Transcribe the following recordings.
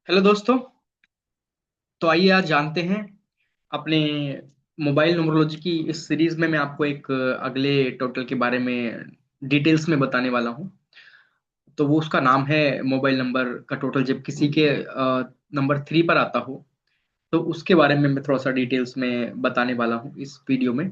Hello दोस्तों। तो आइए आज जानते हैं अपने मोबाइल न्यूमरोलॉजी की इस सीरीज में मैं आपको एक अगले टोटल के बारे में डिटेल्स में बताने वाला हूं। तो वो उसका नाम है मोबाइल नंबर का टोटल। जब किसी के नंबर 3 पर आता हो तो उसके बारे में मैं थोड़ा सा डिटेल्स में बताने वाला हूं इस वीडियो में।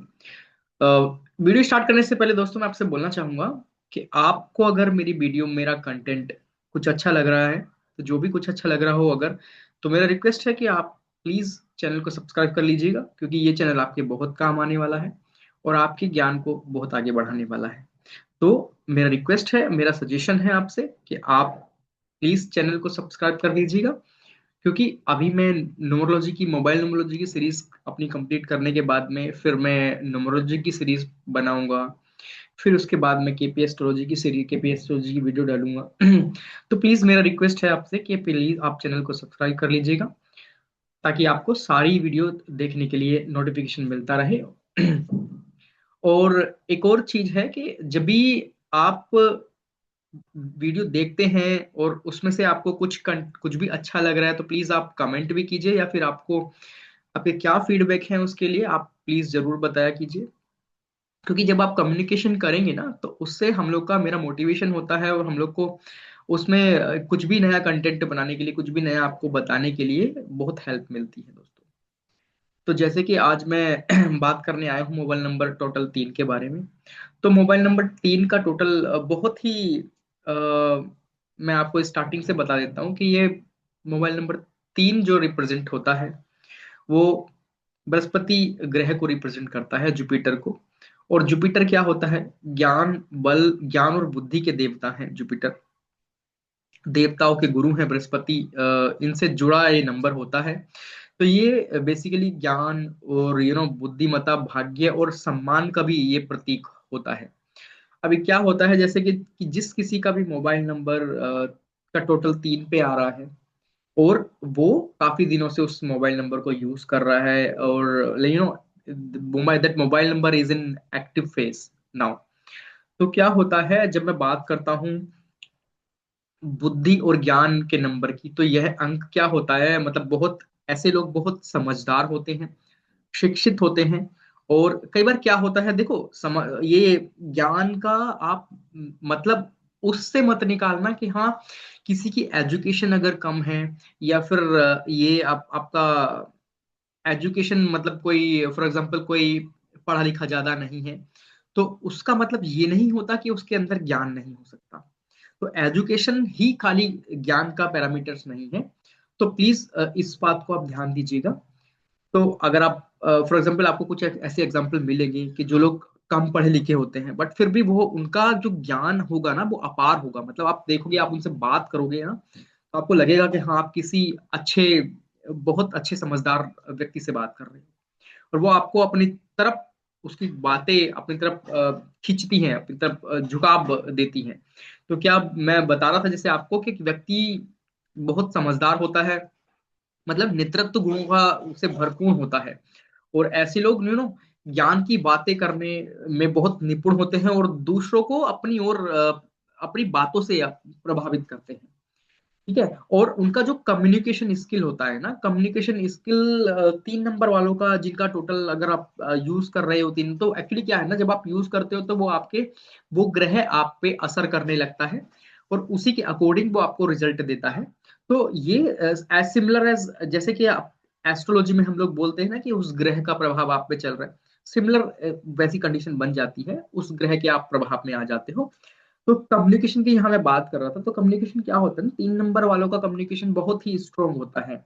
वीडियो स्टार्ट करने से पहले दोस्तों मैं आपसे बोलना चाहूंगा कि आपको अगर मेरी वीडियो मेरा कंटेंट कुछ अच्छा लग रहा है, तो जो भी कुछ अच्छा लग रहा हो अगर, तो मेरा रिक्वेस्ट है कि आप प्लीज चैनल को सब्सक्राइब कर लीजिएगा, क्योंकि ये चैनल आपके बहुत काम आने वाला है और आपके ज्ञान को बहुत आगे बढ़ाने वाला है। तो मेरा रिक्वेस्ट है, मेरा सजेशन है आपसे कि आप प्लीज चैनल को सब्सक्राइब कर लीजिएगा, क्योंकि अभी मैं न्यूमरोलॉजी की मोबाइल न्यूमरोलॉजी की सीरीज अपनी कंप्लीट करने के बाद में फिर मैं न्यूमरोलॉजी की सीरीज बनाऊंगा। फिर उसके बाद में केपी एस्ट्रोलॉजी की सीरीज, केपी एस्ट्रोलॉजी की वीडियो डालूंगा। तो प्लीज मेरा रिक्वेस्ट है आपसे कि प्लीज आप चैनल को सब्सक्राइब कर लीजिएगा, ताकि आपको सारी वीडियो देखने के लिए नोटिफिकेशन मिलता रहे। और एक और चीज है कि जब भी आप वीडियो देखते हैं और उसमें से आपको कुछ भी अच्छा लग रहा है, तो प्लीज आप कमेंट भी कीजिए, या फिर आपको आपके क्या फीडबैक है उसके लिए आप प्लीज जरूर बताया कीजिए। क्योंकि जब आप कम्युनिकेशन करेंगे ना, तो उससे हम लोग का मेरा मोटिवेशन होता है और हम लोग को उसमें कुछ भी नया कंटेंट बनाने के लिए, कुछ भी नया आपको बताने के लिए बहुत हेल्प मिलती है दोस्तों। तो जैसे कि आज मैं बात करने आया हूँ मोबाइल नंबर टोटल 3 के बारे में। तो मोबाइल नंबर 3 का टोटल बहुत ही अ, मैं आपको स्टार्टिंग से बता देता हूँ कि ये मोबाइल नंबर 3 जो रिप्रेजेंट होता है वो बृहस्पति ग्रह को रिप्रेजेंट करता है, जुपिटर को। और जुपिटर क्या होता है? ज्ञान, बल, ज्ञान और बुद्धि के देवता हैं जुपिटर। देवताओं के गुरु हैं बृहस्पति। इनसे जुड़ा ये नंबर होता है। तो ये बेसिकली ज्ञान और बुद्धिमत्ता, भाग्य और सम्मान का भी ये प्रतीक होता है। अभी क्या होता है, जैसे कि जिस किसी का भी मोबाइल नंबर का टोटल 3 पे आ रहा है और वो काफी दिनों से उस मोबाइल नंबर को यूज कर रहा है, और mobile that mobile number is in active face now. तो क्या होता है जब मैं बात करता हूँ बुद्धि और ज्ञान के नंबर की, तो यह अंक क्या होता है, मतलब बहुत ऐसे लोग बहुत समझदार होते हैं, शिक्षित होते हैं। और कई बार क्या होता है, देखो ये ज्ञान का आप मतलब उससे मत निकालना कि हाँ किसी की एजुकेशन अगर कम है, या फिर ये आपका एजुकेशन मतलब कोई फॉर एग्जांपल कोई पढ़ा लिखा ज्यादा नहीं है, तो उसका मतलब ये नहीं होता कि उसके अंदर ज्ञान नहीं हो सकता। तो एजुकेशन ही खाली ज्ञान का पैरामीटर्स नहीं है। तो प्लीज इस बात को आप ध्यान दीजिएगा। तो अगर आप फॉर एग्जांपल आपको कुछ ऐसे एग्जांपल मिलेंगे कि जो लोग कम पढ़े लिखे होते हैं, बट फिर भी वो उनका जो ज्ञान होगा ना वो अपार होगा। मतलब आप देखोगे, आप उनसे बात करोगे ना, तो आपको लगेगा कि हाँ आप किसी अच्छे, बहुत अच्छे समझदार व्यक्ति से बात कर रहे हैं। और वो आपको अपनी तरफ, उसकी बातें अपनी तरफ खींचती हैं, अपनी तरफ झुकाव देती हैं। तो क्या मैं बता रहा था जैसे आपको कि एक व्यक्ति बहुत समझदार होता है, मतलब नेतृत्व गुणों का उसे भरपूर होता है। और ऐसे लोग ज्ञान की बातें करने में बहुत निपुण होते हैं और दूसरों को अपनी ओर अपनी बातों से प्रभावित करते हैं। ठीक है। और उनका जो कम्युनिकेशन स्किल होता है ना, कम्युनिकेशन स्किल 3 नंबर वालों का, जिनका टोटल अगर आप यूज कर रहे हो 3, तो एक्चुअली क्या है ना, जब आप यूज करते हो तो वो ग्रह आप पे असर करने लगता है और उसी के अकॉर्डिंग वो आपको रिजल्ट देता है। तो ये एज सिमिलर एज, जैसे कि एस्ट्रोलॉजी में हम लोग बोलते हैं ना कि उस ग्रह का प्रभाव आप पे चल रहा है, सिमिलर वैसी कंडीशन बन जाती है, उस ग्रह के आप प्रभाव में आ जाते हो। तो कम्युनिकेशन की यहाँ मैं बात कर रहा था। तो कम्युनिकेशन क्या होता है ना, 3 नंबर वालों का कम्युनिकेशन बहुत ही स्ट्रांग होता है।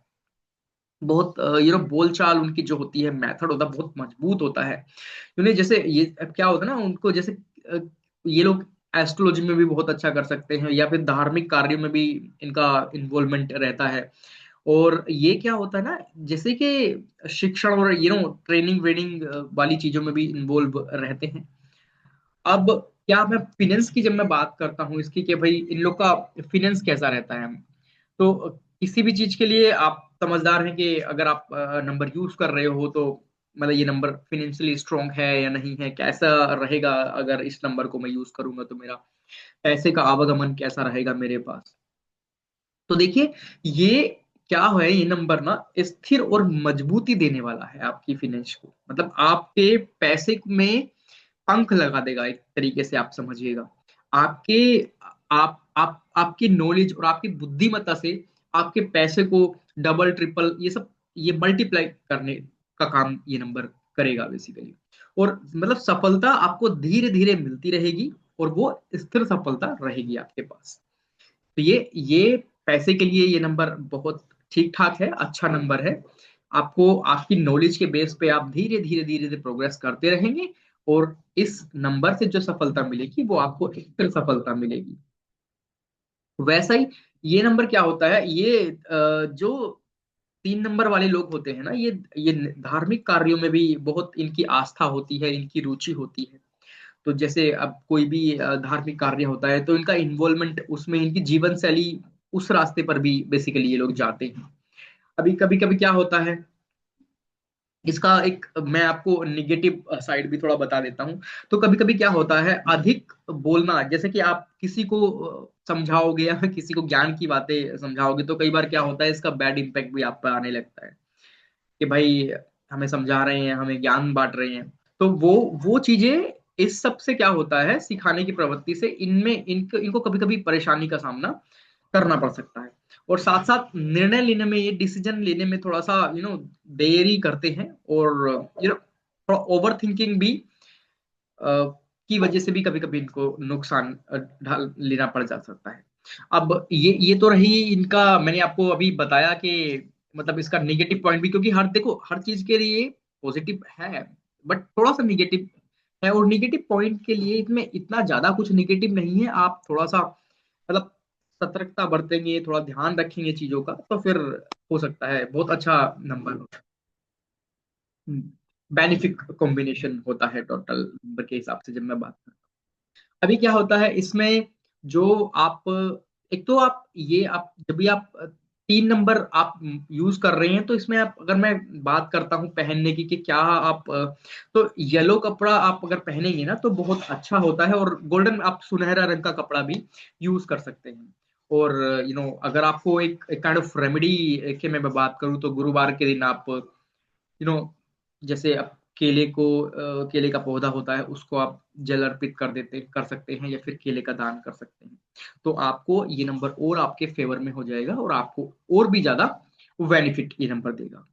बहुत बोलचाल उनकी जो होती है, मेथड होता है, बहुत मजबूत होता है। जैसे ये अब क्या होता है ना उनको, जैसे अ, ये लोग एस्ट्रोलॉजी में भी बहुत अच्छा कर सकते हैं, या फिर धार्मिक कार्यों में भी इनका इन्वॉल्वमेंट रहता है। और ये क्या होता है ना, जैसे कि शिक्षण और ट्रेनिंग वेनिंग वाली चीजों में भी इन्वॉल्व रहते हैं। अब क्या मैं फिनेंस की, जब मैं बात करता हूँ इसकी कि भाई इन लोग का फिनेंस कैसा रहता है, तो किसी भी चीज के लिए आप समझदार हैं कि अगर आप नंबर यूज कर रहे हो तो मतलब ये नंबर फिनेंशियली स्ट्रांग है या नहीं है, कैसा रहेगा अगर इस नंबर को मैं यूज करूंगा तो मेरा पैसे का आवागमन कैसा रहेगा मेरे पास। तो देखिए, ये क्या है ये नंबर ना, स्थिर और मजबूती देने वाला है आपकी फिनेंस को, मतलब आपके पैसे में पंख लगा देगा, एक तरीके से आप समझिएगा। आपके आप आपकी नॉलेज और आपकी बुद्धिमत्ता से आपके पैसे को डबल ट्रिपल ये सब, ये मल्टीप्लाई करने का काम ये नंबर करेगा बेसिकली। और मतलब सफलता आपको धीरे धीरे मिलती रहेगी, और वो स्थिर सफलता रहेगी आपके पास। तो ये पैसे के लिए ये नंबर बहुत ठीक ठाक है, अच्छा नंबर है। आपको आपकी नॉलेज के बेस पे आप धीरे धीरे धीरे धीरे प्रोग्रेस करते रहेंगे, और इस नंबर से जो सफलता मिलेगी वो आपको स्थिर सफलता मिलेगी। वैसा ही ये नंबर क्या होता है, ये जो 3 नंबर वाले लोग होते हैं ना, ये धार्मिक कार्यों में भी बहुत इनकी आस्था होती है, इनकी रुचि होती है। तो जैसे अब कोई भी धार्मिक कार्य होता है तो इनका इन्वॉल्वमेंट उसमें, इनकी जीवन शैली उस रास्ते पर भी बेसिकली ये लोग जाते हैं। अभी कभी कभी क्या होता है, इसका एक मैं आपको निगेटिव साइड भी थोड़ा बता देता हूँ। तो कभी कभी क्या होता है, अधिक बोलना, जैसे कि आप किसी को समझाओगे या फिर किसी को ज्ञान की बातें समझाओगे, तो कई बार क्या होता है, इसका बैड इम्पैक्ट भी आप पर आने लगता है कि भाई हमें समझा रहे हैं, हमें ज्ञान बांट रहे हैं। तो वो चीजें, इस सब से क्या होता है, सिखाने की प्रवृत्ति से इनमें इनको इनको कभी कभी परेशानी का सामना करना पड़ सकता है। और साथ साथ निर्णय लेने में, ये डिसीजन लेने में थोड़ा सा देरी करते हैं, और थोड़ा ओवर थिंकिंग भी की वजह से भी कभी कभी इनको नुकसान ढाल लेना पड़ जा सकता है। अब ये तो रही इनका, मैंने आपको अभी बताया कि मतलब इसका निगेटिव पॉइंट भी, क्योंकि हर देखो हर चीज के लिए पॉजिटिव है, बट थोड़ा सा निगेटिव है। और निगेटिव पॉइंट के लिए इसमें इतना ज्यादा कुछ निगेटिव नहीं है, आप थोड़ा सा मतलब सतर्कता बरतेंगे, थोड़ा ध्यान रखेंगे चीजों का, तो फिर हो सकता है बहुत अच्छा नंबर हो। बेनिफिक कॉम्बिनेशन होता है टोटल नंबर के हिसाब से, जब मैं बात करूं। अभी क्या होता है इसमें, जो आप, एक तो आप ये आप जब भी आप 3 नंबर आप यूज कर रहे हैं, तो इसमें आप, अगर मैं बात करता हूँ पहनने की कि क्या आप तो येलो कपड़ा आप अगर पहनेंगे ना तो बहुत अच्छा होता है, और गोल्डन आप सुनहरा रंग का कपड़ा भी यूज कर सकते हैं। और अगर आपको एक काइंड ऑफ रेमेडी के मैं बात करूँ, तो गुरुवार के दिन आप जैसे आप केले का पौधा होता है, उसको आप जल अर्पित कर सकते हैं, या फिर केले का दान कर सकते हैं। तो आपको ये नंबर और आपके फेवर में हो जाएगा, और आपको और भी ज्यादा बेनिफिट ये नंबर देगा।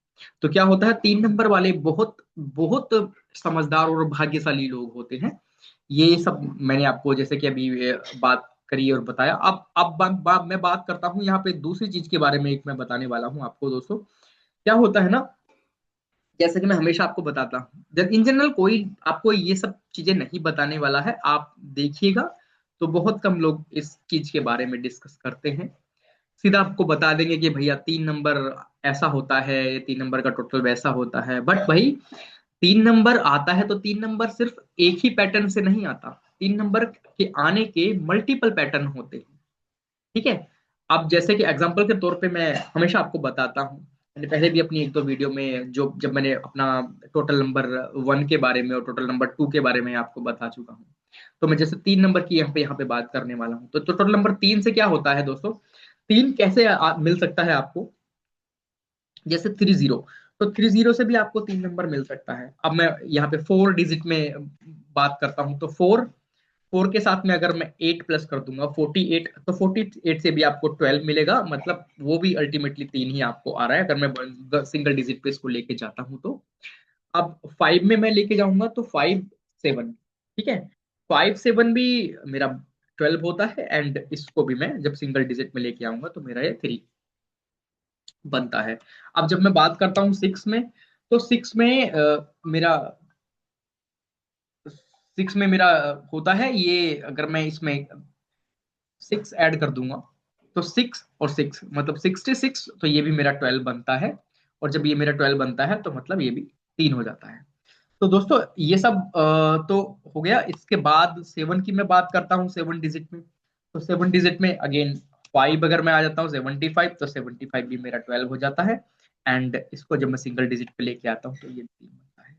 तो क्या होता है, 3 नंबर वाले बहुत बहुत समझदार और भाग्यशाली लोग होते हैं। ये सब मैंने आपको जैसे कि अभी बात करी और बताया। अब मैं बात करता हूँ यहाँ पे दूसरी चीज के बारे में, एक मैं बताने वाला हूँ आपको दोस्तों। क्या होता है ना, जैसे कि मैं हमेशा आपको बताता हूँ, जब इन जनरल कोई आपको ये सब चीजें नहीं बताने वाला है, आप देखिएगा तो बहुत कम लोग इस चीज के बारे में डिस्कस करते हैं। सीधा आपको बता देंगे कि भैया 3 नंबर ऐसा होता है, ये 3 नंबर का टोटल वैसा होता है। बट भाई 3 नंबर आता है तो 3 नंबर सिर्फ एक ही पैटर्न से नहीं आता, 3 नंबर के आने के मल्टीपल पैटर्न होते हैं। ठीक है। अब जैसे कि एग्जांपल के तौर पे मैं हमेशा आपको बताता हूँ, मैंने पहले भी अपनी एक दो वीडियो में, जो जब मैंने अपना टोटल नंबर 1 के बारे में और टोटल नंबर 2 के बारे में आपको बता चुका हूँ। तो मैं जैसे 3 नंबर की यहाँ पे बात करने वाला हूँ। तो टोटल नंबर 3 से क्या होता है दोस्तों, 3 कैसे मिल सकता है आपको, जैसे 30, तो 30 से भी आपको 3 नंबर मिल सकता है। अब मैं यहाँ पे 4 डिजिट में बात करता हूँ, तो फोर फोर के साथ में अगर मैं 8 प्लस कर दूंगा 48, तो 48 से भी आपको 12 मिलेगा, मतलब वो भी अल्टीमेटली 3 ही आपको आ रहा है, अगर मैं सिंगल डिजिट पे इसको लेके जाता हूँ तो। अब 5 में मैं लेके जाऊंगा तो 5 7, ठीक है। 5 7 भी मेरा 12 होता है, एंड इसको भी मैं जब सिंगल डिजिट में लेके आऊंगा तो मेरा ये 3 बनता है। अब जब मैं बात करता हूँ 6 में, तो 6 में मेरा 6 में मेरा होता है ये, अगर मैं इसमें 6 ऐड कर दूंगा तो 6 और 6 मतलब 66, तो ये भी मेरा 12 बनता है। और जब ये मेरा 12 बनता है तो मतलब ये भी 3 हो जाता है। तो दोस्तों ये सब तो हो गया। इसके बाद 7 की मैं बात करता हूँ, 7 डिजिट में। तो 7 डिजिट में अगेन 5 अगर मैं आ जाता हूँ 75, तो 75 भी मेरा 12 हो जाता है। एंड इसको जब मैं सिंगल डिजिट पे लेके आता हूँ तो ये 3 बनता है।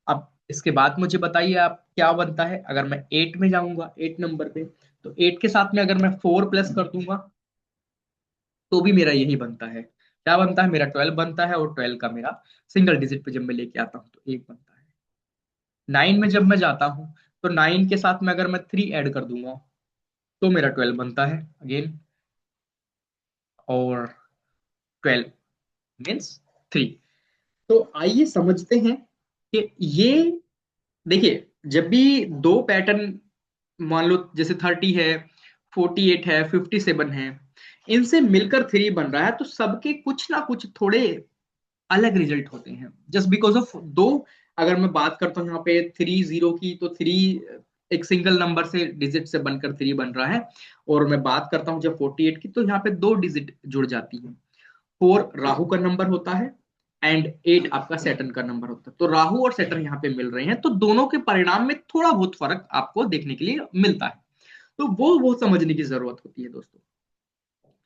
अब इसके बाद मुझे बताइए आप क्या बनता है, अगर मैं 8 में जाऊंगा, 8 नंबर पे, तो 8 के साथ में अगर मैं 4 प्लस कर दूंगा तो भी मेरा यही बनता है। क्या बनता है, मेरा 12 बनता है, और 12 का मेरा सिंगल डिजिट पे जब मैं लेके आता हूँ तो 1 बनता है। 9 में जब मैं जाता हूँ तो 9 के साथ में अगर मैं 3 ऐड कर दूंगा तो मेरा 12 बनता है अगेन, और 12 मीन्स 3। तो आइए समझते हैं कि ये, देखिए, जब भी दो पैटर्न, मान लो जैसे 30 है, 48 है, 57 है, इनसे मिलकर 3 बन रहा है, तो सबके कुछ ना कुछ थोड़े अलग रिजल्ट होते हैं, जस्ट बिकॉज ऑफ दो। अगर मैं बात करता हूँ यहाँ पे 30 की, तो 3 एक सिंगल नंबर से डिजिट से बनकर 3 बन रहा है, और मैं बात करता हूँ जब 48 की, तो यहाँ पे 2 डिजिट जुड़ जाती है। 4 राहु का नंबर होता है, एंड 8 आपका सैटर्न का नंबर होता है। तो राहु और सैटर्न यहाँ पे मिल रहे हैं, तो दोनों के परिणाम में थोड़ा बहुत फर्क आपको देखने के लिए मिलता है। तो वो समझने की जरूरत होती है दोस्तों,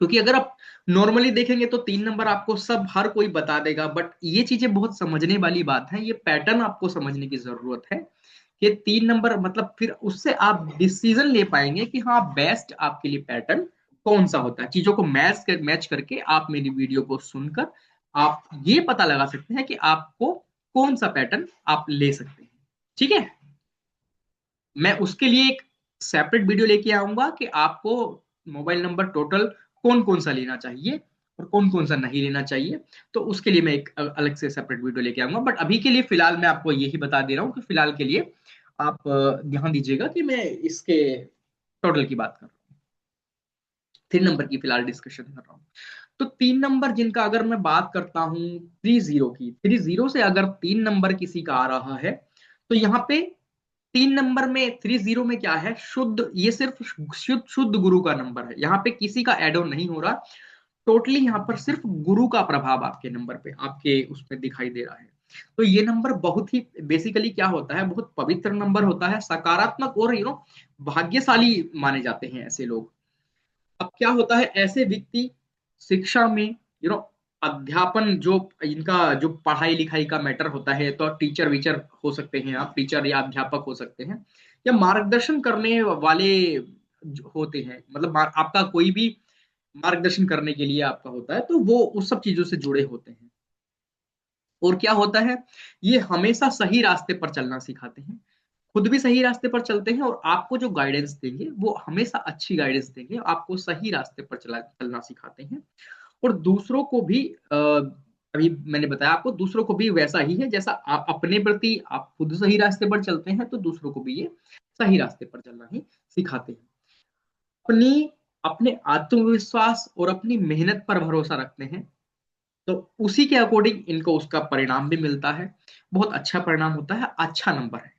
क्योंकि अगर आप नॉर्मली देखेंगे तो 3 नंबर आपको सब हर कोई बता देगा, बट ये चीजें बहुत समझने वाली बात है, ये पैटर्न आपको समझने की जरूरत है कि 3 नंबर मतलब, फिर उससे आप डिसीजन ले पाएंगे कि हाँ बेस्ट आपके लिए पैटर्न कौन सा होता है। चीजों को मैच करके आप मेरी वीडियो को सुनकर आप ये पता लगा सकते हैं कि आपको कौन सा पैटर्न आप ले सकते हैं। ठीक है, मैं उसके लिए एक सेपरेट वीडियो लेके आऊंगा कि आपको मोबाइल नंबर टोटल कौन कौन सा लेना चाहिए और कौन कौन सा नहीं लेना चाहिए। तो उसके लिए मैं एक अलग से सेपरेट वीडियो लेके आऊंगा, बट अभी के लिए फिलहाल मैं आपको यही बता दे रहा हूँ कि फिलहाल के लिए आप ध्यान दीजिएगा कि मैं इसके टोटल की बात कर रहा हूँ, 3 नंबर की फिलहाल डिस्कशन कर रहा हूँ। तो 3 नंबर जिनका अगर मैं बात करता हूँ 30 की, 30 से अगर 3 नंबर किसी का आ रहा है, तो यहाँ पे 3 नंबर में 30 में क्या है, शुद्ध, ये सिर्फ शुद्ध शुद्ध गुरु का नंबर है, यहाँ पे किसी का एड ऑन नहीं हो रहा। टोटली यहाँ पर सिर्फ गुरु का प्रभाव आपके नंबर पे, आपके उसमें दिखाई दे रहा है। तो ये नंबर बहुत ही बेसिकली क्या होता है, बहुत पवित्र नंबर होता है, सकारात्मक और भाग्यशाली माने जाते हैं ऐसे लोग। अब क्या होता है, ऐसे व्यक्ति शिक्षा में, अध्यापन, जो इनका जो पढ़ाई लिखाई का मैटर होता है, तो टीचर वीचर हो सकते हैं, आप टीचर या अध्यापक हो सकते हैं, या मार्गदर्शन करने वाले होते हैं, मतलब आपका कोई भी मार्गदर्शन करने के लिए आपका होता है, तो वो उस सब चीजों से जुड़े होते हैं। और क्या होता है, ये हमेशा सही रास्ते पर चलना सिखाते हैं, खुद भी सही रास्ते पर चलते हैं, और आपको जो गाइडेंस देंगे वो हमेशा अच्छी गाइडेंस देंगे, आपको सही रास्ते पर चलना सिखाते हैं। और दूसरों को भी अभी मैंने बताया आपको, दूसरों को भी वैसा ही है, जैसा आप अपने प्रति आप खुद सही रास्ते पर चलते हैं, तो दूसरों को भी ये सही रास्ते पर चलना ही सिखाते हैं। अपनी अपने आत्मविश्वास और अपनी मेहनत पर भरोसा रखते हैं, तो उसी के अकॉर्डिंग इनको उसका परिणाम भी मिलता है, बहुत अच्छा परिणाम होता है, अच्छा नंबर है।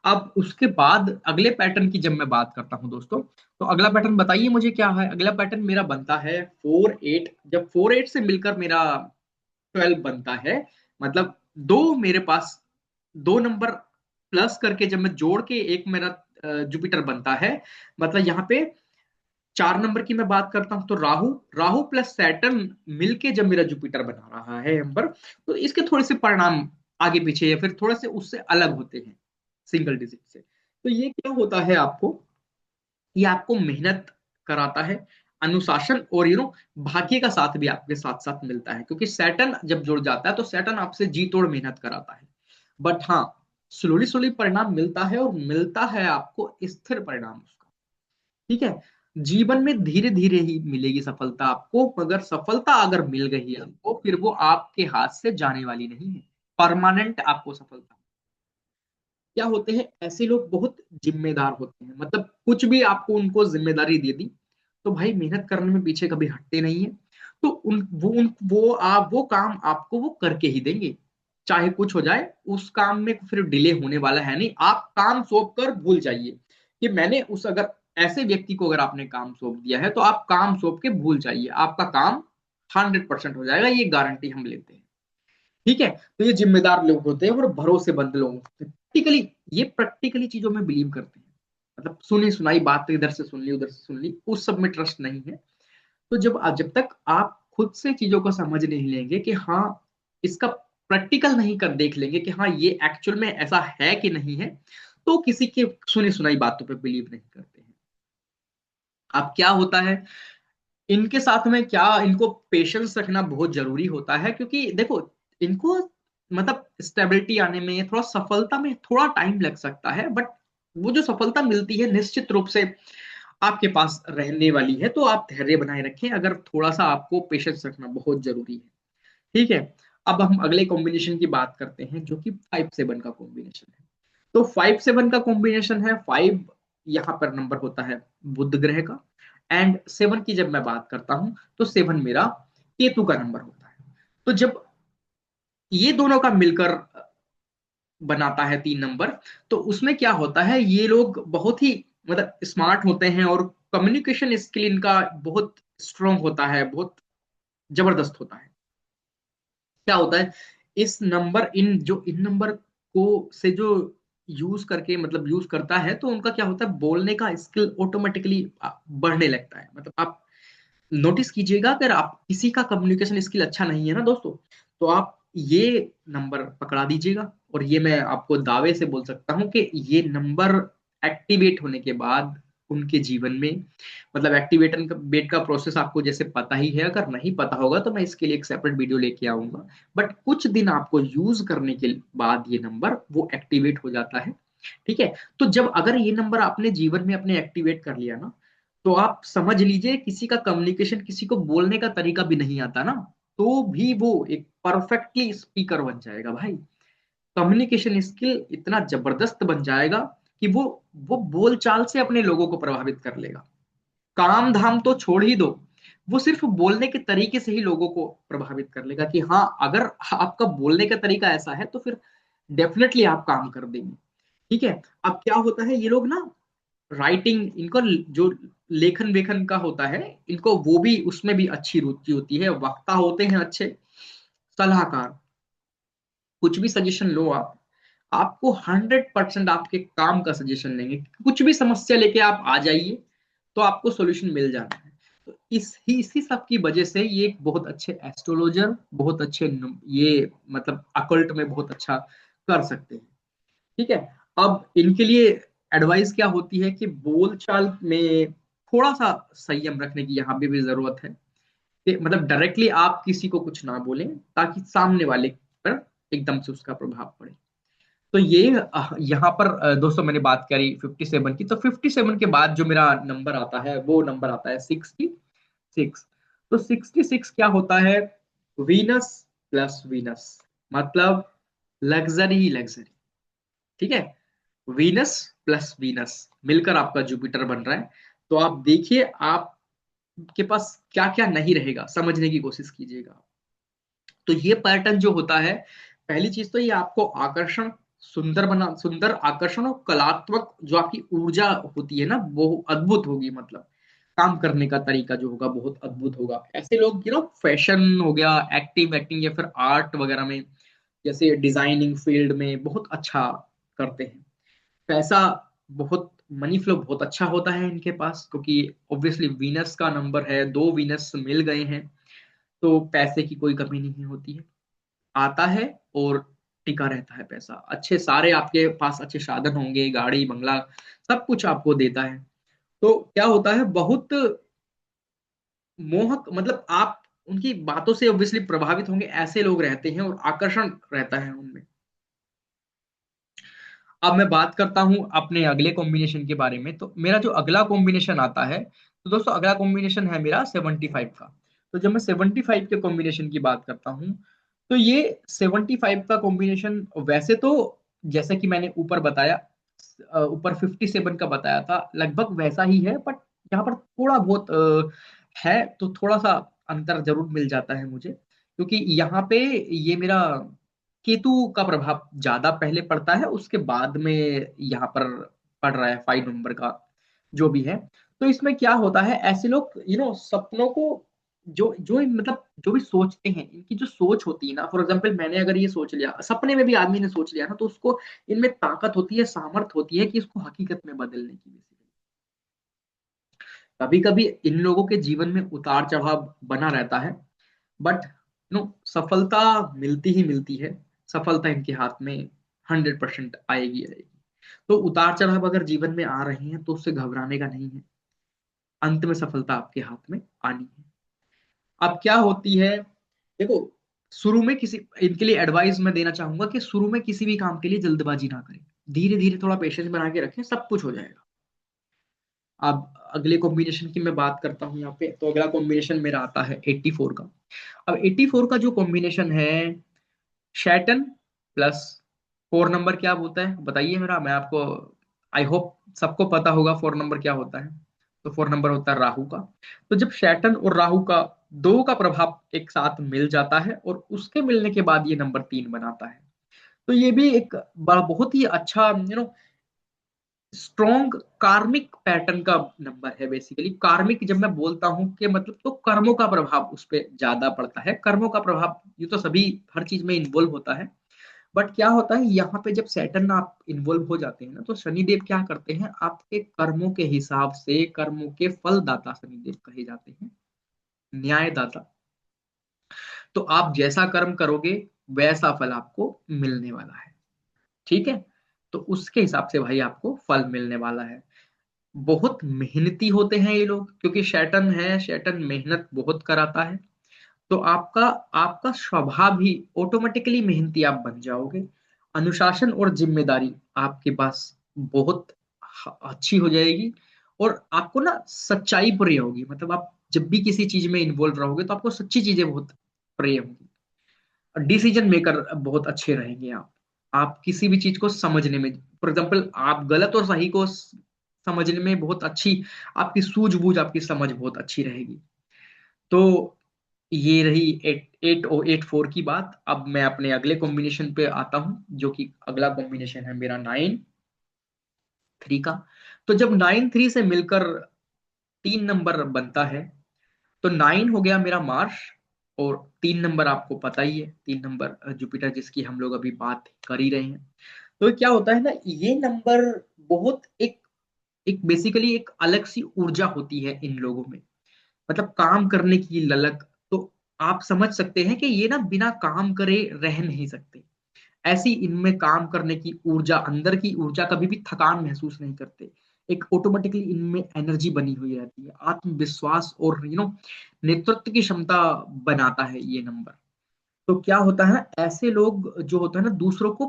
अब उसके बाद अगले पैटर्न की जब मैं बात करता हूं दोस्तों, तो अगला पैटर्न बताइए मुझे क्या है। अगला पैटर्न मेरा बनता है 4 8। जब 4 8 से मिलकर मेरा 12 बनता है, मतलब दो मेरे पास, 2 नंबर प्लस करके जब मैं जोड़ के एक मेरा जुपिटर बनता है, मतलब यहाँ पे 4 नंबर की मैं बात करता हूं, तो राहु राहु प्लस सैटर्न मिलके जब मेरा जुपिटर बना रहा है नंबर, तो इसके थोड़े से परिणाम आगे पीछे या फिर थोड़े से उससे अलग होते हैं सिंगल डिजिट से। तो ये क्या होता है आपको, ये आपको मेहनत कराता है, अनुशासन, और भाग्य का साथ भी आपके साथ साथ मिलता है, क्योंकि सैटर्न जब जुड़ जाता है तो सैटर्न आपसे जी तोड़ मेहनत कराता है। बट हाँ, स्लोली स्लोली परिणाम मिलता है, और मिलता है आपको स्थिर परिणाम उसका। ठीक है, जीवन में धीरे धीरे ही मिलेगी सफलता आपको, मगर सफलता अगर मिल गई है आपको, फिर वो आपके हाथ से जाने वाली नहीं है, परमानेंट आपको सफलता। क्या होते हैं ऐसे लोग, बहुत जिम्मेदार होते हैं, मतलब कुछ भी आपको उनको जिम्मेदारी दे दी, तो भाई मेहनत करने में पीछे कभी हटते नहीं है। तो वो काम आपको वो करके ही देंगे, चाहे कुछ हो जाए, उस काम में फिर डिले होने वाला है नहीं। आप काम सौंप कर भूल जाइए कि मैंने उस, अगर ऐसे व्यक्ति को अगर आपने काम सौंप दिया है, तो आप काम सौंप के भूल जाइए, आपका काम 100% हो जाएगा, ये गारंटी हम लेते हैं। ठीक है, तो ये जिम्मेदार लोग होते हैं और भरोसेमंद लोग, प्रैक्टिकली, ये प्रैक्टिकली चीजों में बिलीव करते हैं, मतलब सुनी सुनाई बात इधर से सुन ली उधर से सुन ली, उस सब में ट्रस्ट नहीं है। तो जब जब तक आप खुद से चीजों को समझ नहीं लेंगे कि हाँ, इसका प्रैक्टिकल नहीं कर देख लेंगे कि हाँ ये एक्चुअल में ऐसा है कि नहीं है, तो किसी के सुनी सुनाई बातों पे बिलीव नहीं करते हैं। अब क्या होता है, इनके साथ में क्या, इनको पेशेंस रखना बहुत जरूरी होता है, क्योंकि देखो इनको मतलब स्टेबिलिटी आने में, थोड़ा सफलता में थोड़ा टाइम लग सकता है, बट वो जो सफलता मिलती है निश्चित रूप से आपके पास रहने वाली है। तो आप धैर्य बनाए रखें, अगर थोड़ा सा आपको पेशेंस रखना बहुत जरूरी है। ठीक है। अब हम अगले कॉम्बिनेशन की बात करते हैं, जो कि 5-7 का कॉम्बिनेशन है। तो 5-7 का कॉम्बिनेशन है। 5 यहाँ पर नंबर होता है बुध ग्रह का, एंड 7 की जब मैं बात करता हूं तो 7 मेरा केतु का नंबर होता है। तो जब ये दोनों का मिलकर बनाता है 3 नंबर, तो उसमें क्या होता है, ये लोग बहुत ही मतलब स्मार्ट होते हैं, और कम्युनिकेशन स्किल इनका बहुत स्ट्रांग होता है, बहुत जबरदस्त होता है। क्या होता है, इस नंबर इन जो इन नंबर को से जो यूज करके मतलब यूज करता है, तो उनका क्या होता है, बोलने का स्किल ऑटोमेटिकली बढ़ने लगता है। मतलब आप नोटिस कीजिएगा, अगर आप किसी का कम्युनिकेशन स्किल अच्छा नहीं है ना दोस्तों, तो आप ये नंबर पकड़ा दीजिएगा, और ये मैं आपको दावे से बोल सकता हूँ कि ये नंबर एक्टिवेट होने के बाद उनके जीवन में, मतलब एक्टिवेटन का बेट का प्रोसेस आपको जैसे पता ही है, अगर नहीं पता होगा तो मैं इसके लिए एक सेपरेट वीडियो लेके आऊंगा। बट कुछ दिन आपको यूज करने के बाद ये नंबर वो एक्टिवेट हो जाता है। ठीक है। तो जब अगर ये नंबर आपने जीवन में अपने एक्टिवेट कर लिया ना, तो आप समझ लीजिए, किसी का कम्युनिकेशन, किसी को बोलने का तरीका भी नहीं आता ना, तो भी वो एक परफेक्टली स्पीकर बन जाएगा भाई। कम्युनिकेशन स्किल इतना जबरदस्त बन जाएगा कि वो बोलचाल से अपने लोगों को प्रभावित कर लेगा। काम धाम तो छोड़ ही दो, वो सिर्फ बोलने के तरीके से ही लोगों को प्रभावित कर लेगा कि हाँ, अगर आपका बोलने का तरीका ऐसा है तो फिर डेफिनेटली आप काम कर देंगे। ठीक है। अब क्या होता है, ये लोग ना राइटिंग, इनको जो लेखन वेखन का होता है, इनको वो भी, उसमें भी अच्छी रुचि होती है, वक्ता होते हैं अच्छे, सलाहकार। कुछ भी सजेशन लो आप, आपको 100% आपके काम का सजेशन देंगे। कुछ भी समस्या लेके आप आ जाइए, तो आपको सॉल्यूशन मिल जाना है। तो इसी सब की वजह से ये एक बहुत अच्छे एस्ट्रोलॉजर, बहुत अच्छे ये मतलब अकल्ट में बहुत अच्छा कर सकते हैं। ठीक है। अब इनके लिए एडवाइस क्या होती है कि बोलचाल में थोड़ा सा संयम रखने की यहाँ भी जरूरत है, कि मतलब डायरेक्टली आप किसी को कुछ ना बोलें, ताकि सामने वाले पर एकदम से उसका प्रभाव पड़े। तो ये यहाँ पर दोस्तों मैंने बात करी 57 की। तो 57 के बाद जो मेरा नंबर आता है, वो नंबर आता है 66। तो 66 क्या होता है, वीनस प्लस वीनस, मतलब लग्जरी ही लग्जरी। ठीक है। वीनस प्लस वीनस मिलकर आपका जुपिटर बन रहा है। तो आप देखिए, आपके पास क्या क्या नहीं रहेगा, समझने की कोशिश कीजिएगा। तो ये पैटर्न जो होता है, पहली चीज तो ये आपको आकर्षण, सुंदर आकर्षण और कलात्मक जो आपकी ऊर्जा होती है ना, वो अद्भुत होगी। मतलब काम करने का तरीका जो होगा बहुत अद्भुत होगा। ऐसे लोग फैशन हो गया, एक्टिंग एक्टिंग या फिर आर्ट वगैरह में, जैसे डिजाइनिंग फील्ड में बहुत अच्छा करते हैं। पैसा बहुत, मनी फ्लो बहुत अच्छा होता है इनके पास, क्योंकि ऑब्वियसली वीनस का नंबर है, 2 वीनस मिल गए हैं, तो पैसे की कोई कमी नहीं होती है। आता है और टिका रहता है पैसा। अच्छे सारे आपके पास अच्छे साधन होंगे, गाड़ी बंगला सब कुछ आपको देता है। तो क्या होता है, बहुत मोहक, मतलब आप उनकी बातों से ऑब्वियसली प्रभावित होंगे, ऐसे लोग रहते हैं और आकर्षण रहता है उनमें। अब मैं बात करता हूं अपने अगले कॉम्बिनेशन के बारे में। तो मेरा जो अगला कॉम्बिनेशन आता है, तो दोस्तों अगला कॉम्बिनेशन है मेरा 75 का। तो जब मैं 75 के कॉम्बिनेशन की बात करता हूं, तो ये 75 का कॉम्बिनेशन वैसे तो, जैसे कि मैंने ऊपर बताया, ऊपर 57 का बताया था, लगभग वैसा ही है, बट यहाँ पर थोड़ा बहुत है, तो थोड़ा सा अंतर जरूर मिल जाता है मुझे, क्योंकि यहाँ पे ये मेरा केतु का प्रभाव ज्यादा पहले पड़ता है, उसके बाद में यहाँ पर पड़ रहा है 5 नंबर का जो भी है। तो इसमें क्या होता है, ऐसे लोग सपनों को, जो जो मतलब जो भी सोचते हैं, इनकी जो सोच होती है ना, फॉर एग्जाम्पल मैंने अगर ये सोच लिया, सपने में भी आदमी ने सोच लिया ना, तो उसको इनमें ताकत होती है, सामर्थ होती है कि इसको हकीकत में बदलने की। कभी कभी इन लोगों के जीवन में उतार चढ़ाव बना रहता है, बट सफलता मिलती ही मिलती है। सफलता इनके हाथ में 100% आएगी आएगी। तो उतार चढ़ाव अगर जीवन में आ रहे हैं, तो उससे घबराने का नहीं है। अंत में सफलता आपके हाथ में आनी है। अब क्या होती है, देखो, शुरू में किसी, इनके लिए एडवाइस मैं देना चाहूंगा कि शुरू में किसी भी काम के लिए जल्दबाजी ना करें, धीरे धीरे थोड़ा पेशेंस बना के रखें, सब कुछ हो जाएगा। अब अगले कॉम्बिनेशन की मैं बात करता हूँ यहाँ पे, तो अगला कॉम्बिनेशन मेरा आता है 84 का। अब 84 का जो कॉम्बिनेशन है, शैटन प्लस 4 नंबर क्या होता है बताइए मेरा, मैं आपको, आई होप सबको पता होगा 4 नंबर क्या होता है। तो 4 नंबर होता है राहु का। तो जब शैटन और राहु का दो का प्रभाव एक साथ मिल जाता है और उसके मिलने के बाद ये नंबर 3 बनाता है, तो ये भी एक बहुत ही अच्छा स्ट्रॉन्ग कार्मिक पैटर्न का नंबर है। बेसिकली कार्मिक जब मैं बोलता हूं कि मतलब, तो कर्मों का प्रभाव उस पर ज्यादा पड़ता है। कर्मों का प्रभाव ये तो सभी हर चीज में इन्वॉल्व होता है, बट क्या होता है यहाँ पे, जब सैटर्न आप इन्वॉल्व हो जाते हैं ना, तो शनिदेव क्या करते हैं, आपके कर्मों के हिसाब से कर्मों के फलदाता शनिदेव कहे जाते हैं, न्यायदाता। तो आप जैसा कर्म करोगे वैसा फल आपको मिलने वाला है, ठीक है। तो उसके हिसाब से भाई आपको फल मिलने वाला है। बहुत मेहनती होते हैं ये लोग, क्योंकि शैटन है, शैटन मेहनत बहुत कराता है। तो आपका आपका स्वभाव ही ऑटोमेटिकली मेहनती आप बन जाओगे। अनुशासन और जिम्मेदारी आपके पास बहुत अच्छी हो जाएगी। और आपको ना सच्चाई प्रिय होगी, मतलब आप जब भी किसी चीज में इन्वॉल्व रहोगे तो आपको सच्ची चीजें बहुत प्रिय होंगी। डिसीजन मेकर बहुत अच्छे रहेंगे आप किसी भी चीज को समझने में, फॉर एग्जाम्पल आप गलत और सही को समझने में बहुत अच्छी, आपकी सूझबूझ, आपकी समझ बहुत अच्छी रहेगी। तो ये रही 8 और 8 4 की बात। अब मैं अपने अगले कॉम्बिनेशन पे आता हूं, जो कि अगला कॉम्बिनेशन है मेरा 9 3 का। तो जब 9 3 से मिलकर 3 नंबर बनता है, तो 9 हो गया मेरा मार्स, और 3 नंबर आपको पता ही है, 3 नंबर जुपिटर, जिसकी हम लोग अभी बात कर ही रहे हैं। तो क्या होता है ना, ये नंबर बहुत एक एक बेसिकली एक अलग सी ऊर्जा होती है इन लोगों में, मतलब काम करने की ललक। तो आप समझ सकते हैं कि ये ना बिना काम करे रह नहीं सकते, ऐसी इनमें काम करने की ऊर्जा, अंदर की ऊर्जा, कभी भी थकान महसूस नहीं करते। एक ऑटोमेटिकली इनमें एनर्जी बनी हुई रहती है, आत्मविश्वास और नेतृत्व की क्षमता बनाता है ये नंबर। तो क्या होता है, ऐसे लोग जो होते हैं ना, दूसरों को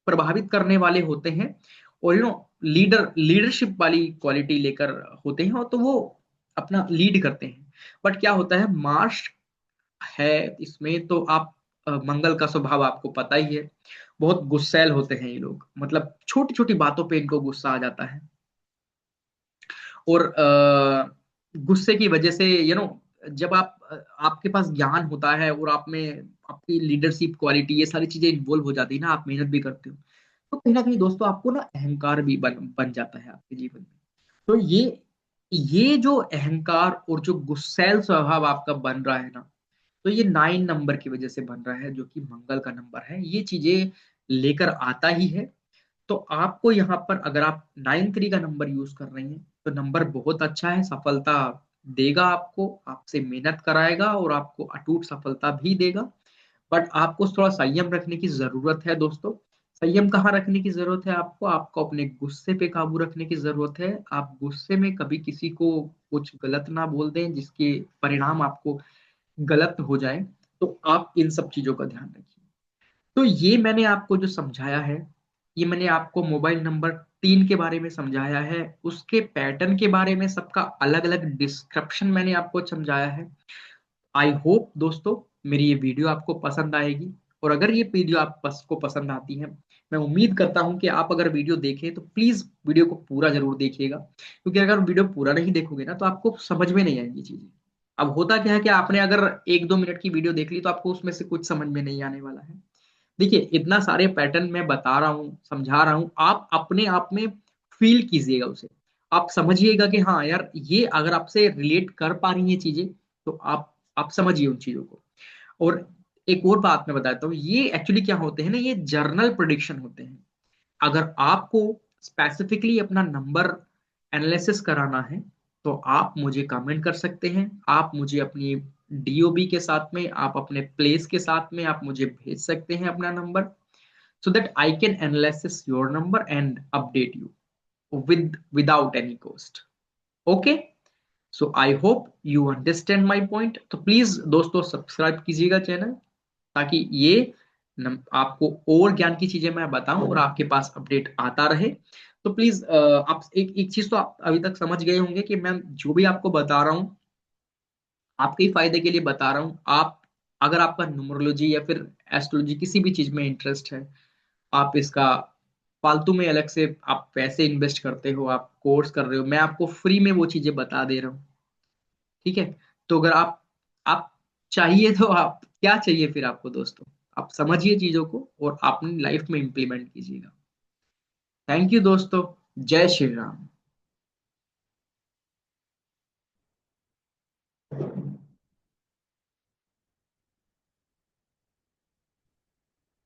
प्रभावित करने वाले होते हैं, और लीडरशिप वाली क्वालिटी लेकर होते हैं, और तो वो अपना लीड करते हैं। बट क्या होता है, मार्स है इसमें, तो आप मंगल का स्वभाव आपको पता ही है, बहुत गुस्सैल होते हैं ये लोग, मतलब छोटी छोटी बातों पे इनको गुस्सा आ जाता है। और गुस्से की वजह से जब आपके पास ज्ञान होता है और आप में आपकी लीडरशिप क्वालिटी, ये सारी चीजें इन्वॉल्व हो जाती है ना, आप मेहनत भी करते हो, तो कहीं ना कहीं दोस्तों आपको ना अहंकार भी बन बन जाता है आपके जीवन में। तो ये जो अहंकार और जो गुस्सैल स्वभाव आपका बन रहा है ना, तो ये 9 नंबर की वजह से बन रहा है, जो कि मंगल का नंबर है, ये चीजें लेकर आता ही है। तो आपको यहाँ पर, अगर आप 9 3 का नंबर यूज कर रही हैं, तो नंबर बहुत अच्छा है, सफलता देगा आपको, आपसे मेहनत कराएगा और आपको अटूट सफलता भी देगा। बट आपको थोड़ा संयम रखने की जरूरत है दोस्तों। संयम कहाँ रखने की जरूरत है आपको, आपको अपने गुस्से पे काबू रखने की जरूरत है। आप गुस्से में कभी किसी को कुछ गलत ना बोल दें, जिसके परिणाम आपको गलत हो जाए। तो आप इन सब चीजों का ध्यान रखिए। तो ये मैंने आपको जो समझाया है, ये मैंने आपको मोबाइल नंबर 3 के बारे में समझाया है, उसके पैटर्न के बारे में सबका अलग अलग डिस्क्रिप्शन मैंने आपको समझाया है। आई होप दोस्तों मेरी ये वीडियो आपको पसंद आएगी। और अगर ये वीडियो को पसंद आती है, मैं उम्मीद करता हूं कि आप अगर वीडियो देखें तो प्लीज वीडियो को पूरा जरूर देखिएगा, क्योंकि अगर वीडियो पूरा नहीं देखोगे ना, तो आपको समझ में नहीं आएंगी चीजें। अब होता क्या है कि आपने अगर 1 2 मिनट की वीडियो देख ली, तो आपको उसमें से कुछ समझ में नहीं आने वाला है। देखिए, इतना सारे पैटर्न मैं बता रहा हूँ, समझा रहा हूँ, आप अपने आप में फील कीजिएगा उसे। आप समझिएगा कि हाँ यार, ये अगर आपसे रिलेट कर पा रही हैं चीजें, तो आप समझिए उन चीजों को। और एक और बात मैं बताता हूँ, ये एक्चुअली क्या होते हैं ना, ये जर्नल प्रिडिक्शन होते हैं। अगर आपको स्पेसिफिकली अपना नंबर एनालिसिस कराना है, तो आप मुझे कमेंट कर सकते हैं, आप मुझे अपनी डीओबी के साथ में, आप अपने प्लेस के साथ में आप मुझे भेज सकते हैं अपना number, so that I can analyze your number and update you without any cost. Okay? So I hope you understand my point. तो प्लीज दोस्तों सब्सक्राइब कीजिएगा चैनल, ताकि ये आपको और ज्ञान की चीजें मैं बताऊं और आपके पास अपडेट आता रहे। तो प्लीज आप एक एक चीज तो आप अभी तक समझ गए होंगे कि मैं जो भी आपको बता रहा हूँ आपके ही फायदे के लिए बता रहा हूँ। आप अगर आपका न्यूमरोलॉजी या फिर एस्ट्रोलॉजी किसी भी चीज में इंटरेस्ट है, आप इसका फालतू में अलग से आप पैसे इन्वेस्ट करते हो, आप कोर्स कर रहे हो, मैं आपको फ्री में वो चीजें बता दे रहा हूँ। ठीक है। तो अगर आप चाहिए तो आप क्या चाहिए फिर आपको दोस्तों, आप समझिए चीजों को और अपनी लाइफ में इंप्लीमेंट कीजिएगा। थैंक यू दोस्तों। जय श्री राम।